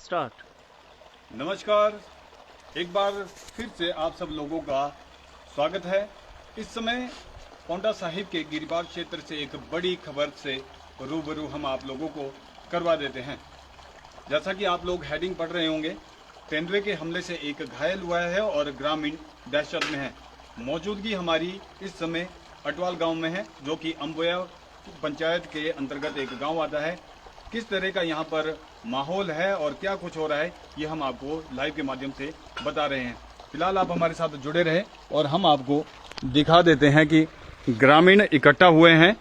Start. नमस्कार, एक बार फिर से आप सब लोगों का स्वागत है। इस समय पांवटा साहिब के गिरिबाग क्षेत्र से एक बड़ी खबर से रूबरू हम आप लोगों को करवा देते हैं। जैसा कि आप लोग हेडिंग पढ़ रहे होंगे, तेंदुए के हमले से एक घायल हुआ है और ग्रामीण दहशत में है। मौजूदगी हमारी इस समय अटवाल गांव में है, जो कि अम्बोया पंचायत के अंतर्गत एक गांव आता है। किस तरह का यहाँ पर माहौल है और क्या कुछ हो रहा है, ये हम आपको लाइव के माध्यम से बता रहे हैं। फिलहाल आप हमारे साथ जुड़े रहे और हम आपको दिखा देते हैं कि ग्रामीण इकट्ठा हुए हैं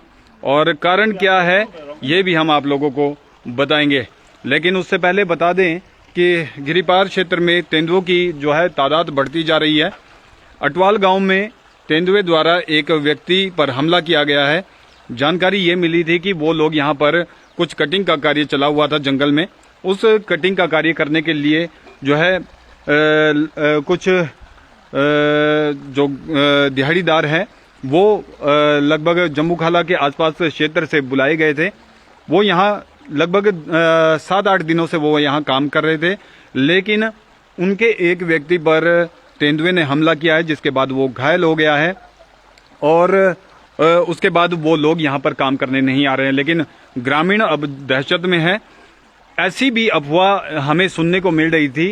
और कारण क्या है ये भी हम आप लोगों को बताएंगे। लेकिन उससे पहले बता दें कि गिरिपार क्षेत्र में तेंदुओं की जो है तादाद बढ़ती जा रही है। अटवाल गांव में तेंदुए द्वारा एक व्यक्ति पर हमला किया गया है। जानकारी ये मिली थी कि वो लोग यहाँ पर कुछ कटिंग का कार्य चला हुआ था जंगल में। उस कटिंग का कार्य करने के लिए जो है कुछ जो दिहाड़ीदार हैं वो लगभग जम्मू खाला के आसपास क्षेत्र से बुलाए गए थे। वो यहाँ लगभग 7-8 दिनों से वो यहाँ काम कर रहे थे, लेकिन उनके एक व्यक्ति पर तेंदुए ने हमला किया है, जिसके बाद वो घायल हो गया है और उसके बाद वो लोग यहाँ पर काम करने नहीं आ रहे हैं। लेकिन ग्रामीण अब दहशत में है। ऐसी भी अफवाह हमें सुनने को मिल रही थी।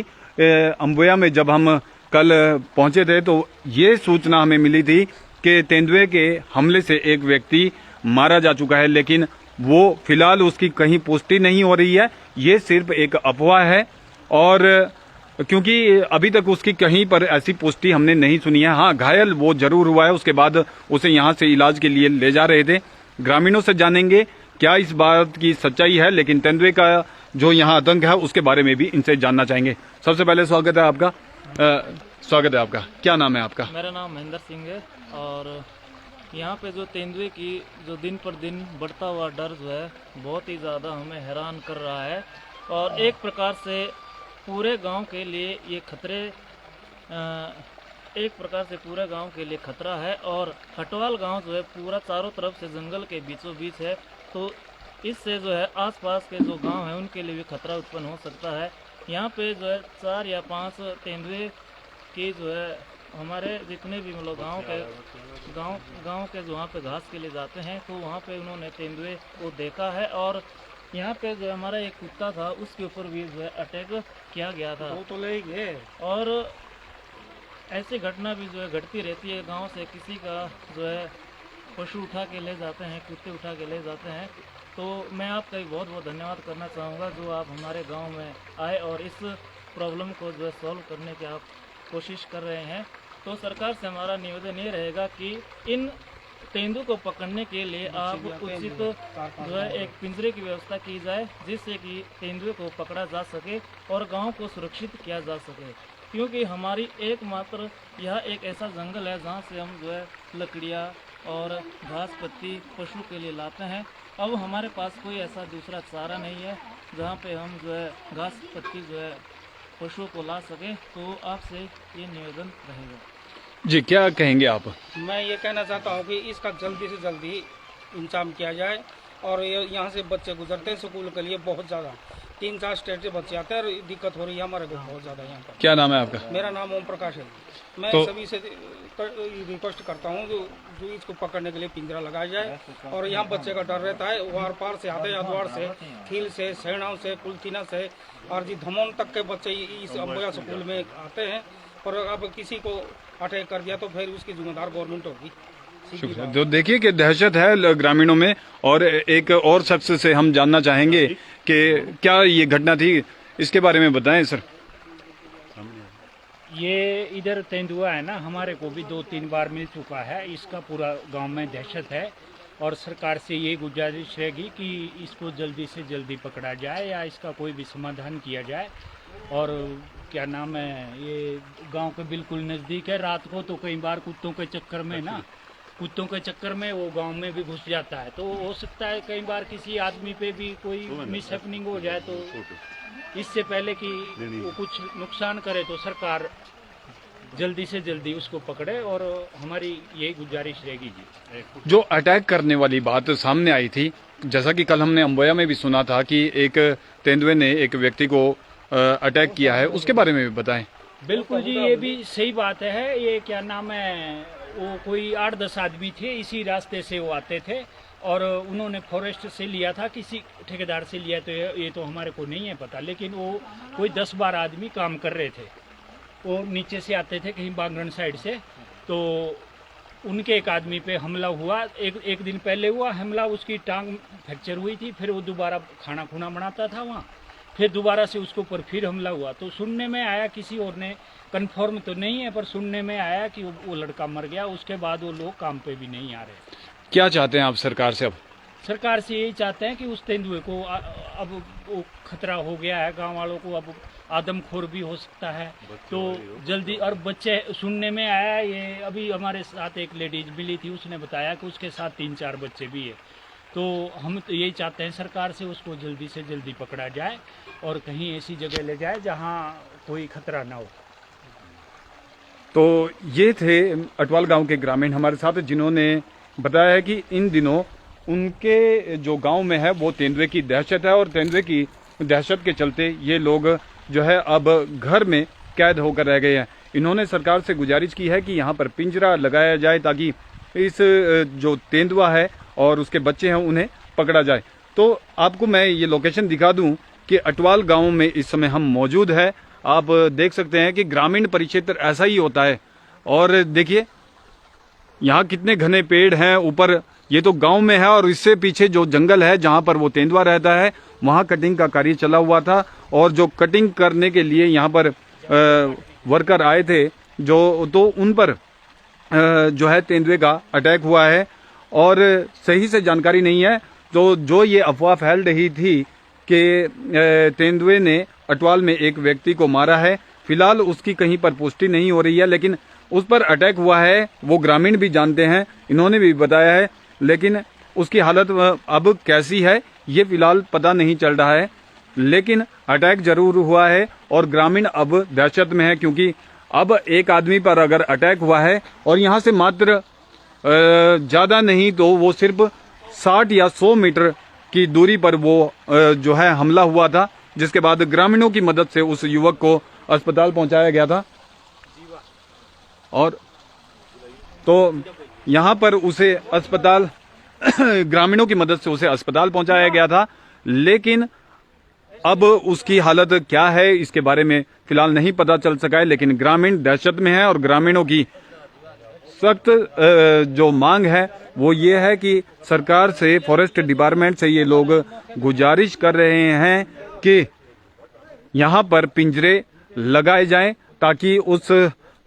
अम्बोया में जब हम कल पहुंचे थे तो ये सूचना हमें मिली थी कि तेंदुए के हमले से एक व्यक्ति मारा जा चुका है, लेकिन वो फिलहाल उसकी कहीं पुष्टि नहीं हो रही है। ये सिर्फ एक अफवाह है और क्योंकि अभी तक उसकी कहीं पर ऐसी पुष्टि हमने नहीं सुनी है। हाँ, घायल वो जरूर हुआ है। उसके बाद उसे यहाँ से इलाज के लिए ले जा रहे थे। ग्रामीणों से जानेंगे क्या इस बात की सच्चाई है, लेकिन तेंदुए का जो यहाँ आतंक है उसके बारे में भी इनसे जानना चाहेंगे। सबसे पहले स्वागत है आपका। क्या नाम है आपका? मेरा नाम महेंद्र सिंह है और यहाँ पे जो तेंदुए की जो दिन पर दिन बढ़ता हुआ डर जो है बहुत ही ज़्यादा हमें हैरान कर रहा है और एक प्रकार से पूरे गांव के लिए ये खतरे एक प्रकार से पूरे गांव के लिए खतरा है। और अटवाल गांव जो है पूरा चारों तरफ से जंगल के बीचों बीच है, तो इससे जो है आसपास के जो गांव हैं उनके लिए भी खतरा उत्पन्न हो सकता है। यहाँ पे जो है 4 या 5 तेंदुए की जो है हमारे जितने भी मतलब गांव के जो वहाँ पे घास के लिए जाते हैं तो वहाँ पे उन्होंने तेंदुए को देखा है। और यहाँ पे जो हमारा एक कुत्ता था उसके ऊपर भी जो है अटैक किया गया था। तो ले गए और ऐसी घटना भी जो है घटती रहती है। गांव से किसी का जो है पशु उठा के ले जाते हैं, कुत्ते उठा के ले जाते हैं। तो मैं आपका बहुत बहुत धन्यवाद करना चाहूँगा जो आप हमारे गांव में आए और इस प्रॉब्लम को जो है सॉल्व करने की आप कोशिश कर रहे हैं। तो सरकार से हमारा निवेदन ये रहेगा कि इन तेंदुए को पकड़ने के लिए आप उचित जो है एक पिंजरे की व्यवस्था की जाए, जिससे कि तेंदुए को पकड़ा जा सके और गांव को सुरक्षित किया जा सके। क्योंकि हमारी एकमात्र यह एक ऐसा जंगल है जहां से हम जो है लकड़ियां और घास पत्ती पशु के लिए लाते हैं। अब हमारे पास कोई ऐसा दूसरा चारा नहीं है जहां पे हम जो है घास पत्ती जो है पशुओं को ला सके। तो आपसे ये निवेदन रहेगा। जी, क्या कहेंगे आप? मैं ये कहना चाहता हूँ कि इसका जल्दी से जल्दी इंतजाम किया जाए। और यहाँ से बच्चे गुजरते हैं स्कूल के लिए बहुत ज़्यादा, 3-4 स्टेट से बच्चे आते हैं और दिक्कत हो रही है हमारे को बहुत ज़्यादा यहाँ पर। क्या नाम है आपका? मेरा नाम ओम प्रकाश है। मैं सभी से रिक्वेस्ट करता हूँ जो इसको पकड़ने के लिए पिंजरा लगाया जाए। और यहाँ बच्चे का डर रहता है, वार पार से आते हैं, अदवार से, खील से, सेणाव से, कुलथीना से और जी धमोन तक के बच्चे इस अम्बोया स्कूल में आते हैं। और अब किसी को अटैक कर दिया तो फिर उसकी जिम्मेदार गवर्नमेंट होगी। तो देखिए कि दहशत है ग्रामीणों में। और एक और शख्स से हम जानना चाहेंगे कि क्या ये घटना थी, इसके बारे में बताएं सर। ये इधर तेंदुआ है ना, हमारे को भी 2-3 बार मिल चुका है। इसका पूरा गांव में दहशत है और सरकार से ये गुजारिश रहेगी कि इसको जल्दी से जल्दी पकड़ा जाए या इसका कोई भी समाधान किया जाए। और क्या नाम है, ये गांव के बिल्कुल नज़दीक है। रात को तो कई बार कुत्तों के चक्कर में वो गांव में भी घुस जाता है। तो हो सकता है कई बार किसी आदमी पे भी कोई मिसहैपनिंग हो जाए, तो इससे पहले कि वो कुछ नुकसान करे तो सरकार जल्दी से जल्दी उसको पकड़े। और हमारी यही गुजारिश रहेगी जी। जो अटैक करने वाली बात सामने आई थी, जैसा कि कल हमने अम्बोया में भी सुना था कि एक तेंदुए ने एक व्यक्ति को अटैक किया है, उसके बारे में भी बताएं। बिल्कुल जी, ये भी सही बात है। ये क्या नाम है, वो कोई 8-10 आदमी थे, इसी रास्ते से वो आते थे और उन्होंने फॉरेस्ट से लिया था, किसी ठेकेदार से लिया, तो ये तो हमारे को नहीं है पता, लेकिन वो कोई 10-12 आदमी काम कर रहे थे। वो नीचे से आते थे कहीं बागरन साइड से, तो उनके एक आदमी पे हमला हुआ। एक दिन पहले हुआ हमला, उसकी टांग फ्रैक्चर हुई थी, फिर वो दोबारा खाना खुना बनाता था वहाँ, फिर दोबारा से उसके ऊपर फिर हमला हुआ। तो सुनने में आया, किसी और ने कंफर्म तो नहीं है, पर सुनने में आया कि वो लड़का मर गया। उसके बाद वो लोग काम पे भी नहीं आ रहे। क्या चाहते हैं आप सरकार से? अब सरकार से यही चाहते हैं कि उस तेंदुए को अब वो खतरा हो गया है गांव वालों को, अब आदमखोर भी हो सकता है, तो जल्दी। और बच्चे, सुनने में आया, ये अभी हमारे साथ एक लेडीज मिली थी, उसने बताया कि उसके साथ 3-4 बच्चे भी है। तो हम तो यही चाहते हैं सरकार से उसको जल्दी से जल्दी पकड़ा जाए और कहीं ऐसी जगह ले जाए जहां कोई खतरा ना हो। तो ये थे अटवाल गांव के ग्रामीण हमारे साथ, जिन्होंने बताया है कि इन दिनों उनके जो गांव में है वो तेंदुए की दहशत है, और तेंदुए की दहशत के चलते ये लोग जो है अब घर में कैद होकर रह गए हैं। इन्होंने सरकार से गुजारिश की है कि यहाँ पर पिंजरा लगाया जाए ताकि इस जो तेंदुआ है और उसके बच्चे हैं उन्हें पकड़ा जाए। तो आपको मैं ये लोकेशन दिखा दूं कि अटवाल गांव में इस समय हम मौजूद है। आप देख सकते हैं कि ग्रामीण परिक्षेत्र ऐसा ही होता है, और देखिए यहाँ कितने घने पेड़ हैं ऊपर। ये तो गांव में है, और इससे पीछे जो जंगल है जहां पर वो तेंदुआ रहता है, वहां कटिंग का कार्य चला हुआ था, और जो कटिंग करने के लिए यहाँ पर वर्कर आए थे जो, तो उन पर जो है तेंदुए का अटैक हुआ है, और सही से जानकारी नहीं है। तो जो ये अफवाह फैल रही थी कि तेंदुए ने अटवाल में एक व्यक्ति को मारा है, फिलहाल उसकी कहीं पर पुष्टि नहीं हो रही है, लेकिन उस पर अटैक हुआ है वो ग्रामीण भी जानते हैं, इन्होंने भी बताया है, लेकिन उसकी हालत अब कैसी है ये फिलहाल पता नहीं चल रहा है। लेकिन अटैक जरूर हुआ है और ग्रामीण अब दहशत में है, क्योंकि अब एक आदमी पर अगर अटैक हुआ है और यहाँ से मात्र ज्यादा नहीं तो वो सिर्फ 60 या 100 मीटर की दूरी पर वो जो है हमला हुआ था, जिसके बाद ग्रामीणों की मदद से उस युवक को अस्पताल पहुंचाया गया था। और तो यहाँ पर उसे अस्पताल ग्रामीणों की मदद से उसे अस्पताल पहुंचाया गया था, लेकिन अब उसकी हालत क्या है इसके बारे में फिलहाल नहीं पता चल सका है। लेकिन ग्रामीण दहशत में है और ग्रामीणों की सख्त जो मांग है वो ये है कि सरकार से, फॉरेस्ट डिपार्टमेंट से ये लोग गुजारिश कर रहे हैं कि यहाँ पर पिंजरे लगाए जाएं ताकि उस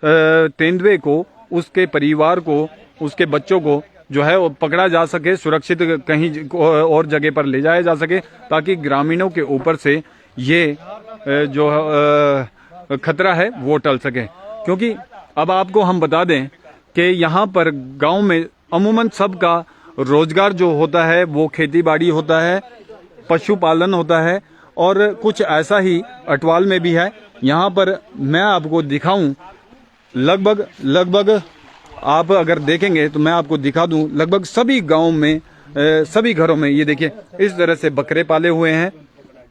तेंदुए को, उसके परिवार को, उसके बच्चों को जो है वो पकड़ा जा सके, सुरक्षित कहीं और जगह पर ले जाया जा सके, ताकि ग्रामीणों के ऊपर से ये जो खतरा है वो टल सके। क्योंकि अब आपको हम बता दें कि यहाँ पर गांव में अमूमन सबका रोजगार जो होता है वो खेती बाड़ी होता है, पशुपालन होता है, और कुछ ऐसा ही अटवाल में भी है। यहाँ पर मैं आपको दिखाऊं, लगभग आप अगर देखेंगे तो मैं आपको दिखा दूं, लगभग सभी गांव में, सभी घरों में ये देखिए इस तरह से बकरे पाले हुए हैं,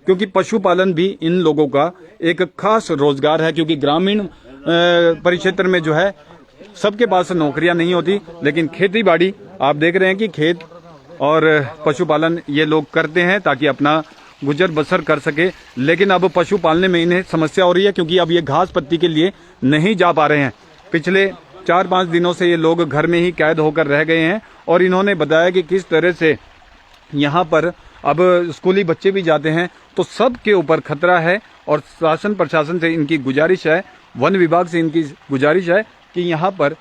क्योंकि पशुपालन भी इन लोगों का एक खास रोजगार है। क्योंकि ग्रामीण परिक्षेत्र में जो है सबके पास नौकरियां नहीं होती, लेकिन खेती बाड़ी आप देख रहे हैं कि खेत और पशुपालन ये लोग करते हैं ताकि अपना गुजर बसर कर सके। लेकिन अब पशु पालने में इन्हें समस्या हो रही है, क्योंकि अब ये घास पत्ती के लिए नहीं जा पा रहे हैं। पिछले 4-5 दिनों से ये लोग घर में ही कैद होकर रह गए हैं, और इन्होंने बताया कि किस तरह से यहाँ पर अब स्कूली बच्चे भी जाते हैं, तो सबके ऊपर खतरा है। और शासन प्रशासन से इनकी गुजारिश है, वन विभाग से इनकी गुजारिश है कि यहाँ पर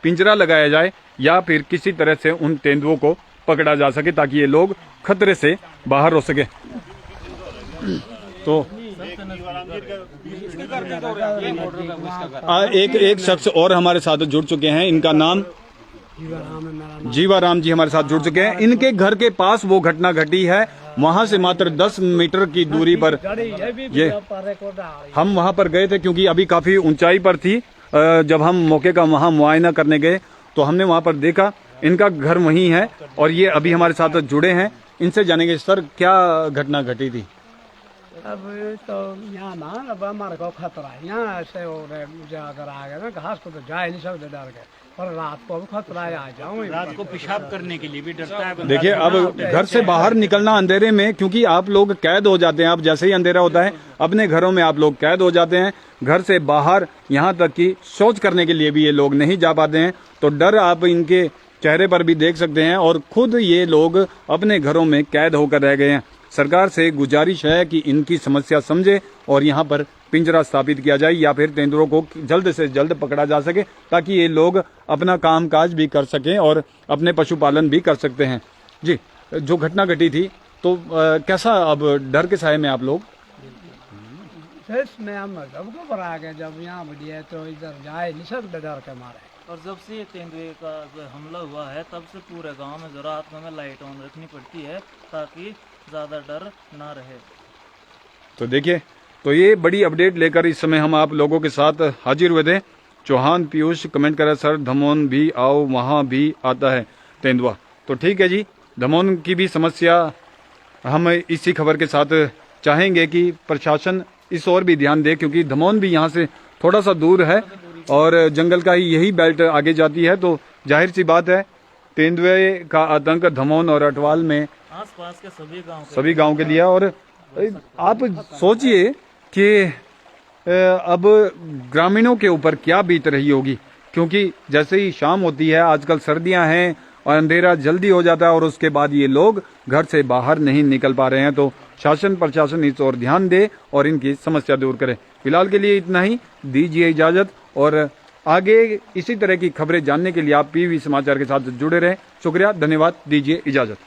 पिंजरा लगाया जाए या फिर किसी तरह से उन तेंदुओं को पकड़ा जा सके ताकि ये लोग खतरे से बाहर हो सके। तो एक शख्स और हमारे साथ जुड़ चुके हैं, इनका नाम जीवाराम जी हमारे साथ जुड़ चुके हैं। इनके घर के पास वो घटना घटी है, वहां से मात्र 10 मीटर की दूरी पर ये हम वहां पर गए थे, क्योंकि अभी काफी ऊंचाई पर थी। जब हम मौके का वहां मुआयना करने गए तो हमने वहां पर देखा इनका घर वहीं है, और ये अभी हमारे साथ जुड़े हैं। इनसे जानेंगे, सर क्या घटना घटी थी? अब तो यहाँ ना अब हमारे को खतरा है, यहाँ से और अगर आ गए ना घास को तो जा ही नहीं सकते डर के, और रात को भी खतरा है, आ जाऊँ रात को पेशाब करने के लिए भी डरता है बंदा। देखिए अब घर से बाहर निकलना अंधेरे में, क्योंकि आप लोग कैद हो जाते हैं। अब जैसे ही अंधेरा होता है अपने घरों में आप लोग कैद हो जाते हैं। घर से बाहर यहाँ तक कि शौच करने के लिए भी ये लोग नहीं जा पाते हैं। तो डर आप इनके चेहरे पर भी देख सकते हैं, और खुद ये लोग अपने घरों में कैद होकर रह गए हैं। सरकार से गुजारिश है कि इनकी समस्या समझे और यहाँ पर पिंजरा स्थापित किया जाए, या फिर तेंदुओं को जल्द से जल्द पकड़ा जा सके, ताकि ये लोग अपना कामकाज भी कर सकें और अपने पशुपालन भी कर सकते हैं। जी, जो घटना घटी थी तो कैसा अब डर के साए में आप लोग? में हम जब घबरा गए, जब यहाँ बढ़िया तो इधर जाए नहीं सकते डर के मारे। और जब से ये तेंदुए का जो हमला हुआ है तब से पूरे गांव में जो रात में लाइट ऑन रखनी पड़ती है ताकि ज़्यादा डर ना रहे। तो देखिए, तो ये बड़ी अपडेट लेकर इस समय हम आप लोगों के साथ हाजिर हुए थे। चौहान पीयूष कमेंट करे, सर धमोन भी आओ, वहाँ भी आता है तेंदुआ। तो ठीक है जी, धमोन की भी समस्या हम इसी खबर के साथ चाहेंगे कि प्रशासन इस ओर भी ध्यान दे, क्योंकि धमोन भी यहाँ से थोड़ा सा दूर है और जंगल का ही यही बेल्ट आगे जाती है। तो जाहिर सी बात है तेंदुए का आतंक धमोन और अटवाल में आसपास के सभी गांव के लिए। और आप सोचिए कि अब ग्रामीणों के ऊपर क्या बीत रही होगी, क्योंकि जैसे ही शाम होती है, आजकल सर्दियां हैं और अंधेरा जल्दी हो जाता है, और उसके बाद ये लोग घर से बाहर नहीं निकल पा रहे हैं। तो शासन प्रशासन इस ओर ध्यान दे और इनकी समस्या दूर करे। फिलहाल के लिए इतना ही, दीजिए इजाजत, और आगे इसी तरह की खबरें जानने के लिए आप पीवी समाचार के साथ जुड़े रहें। शुक्रिया, धन्यवाद, दीजिए इजाजत।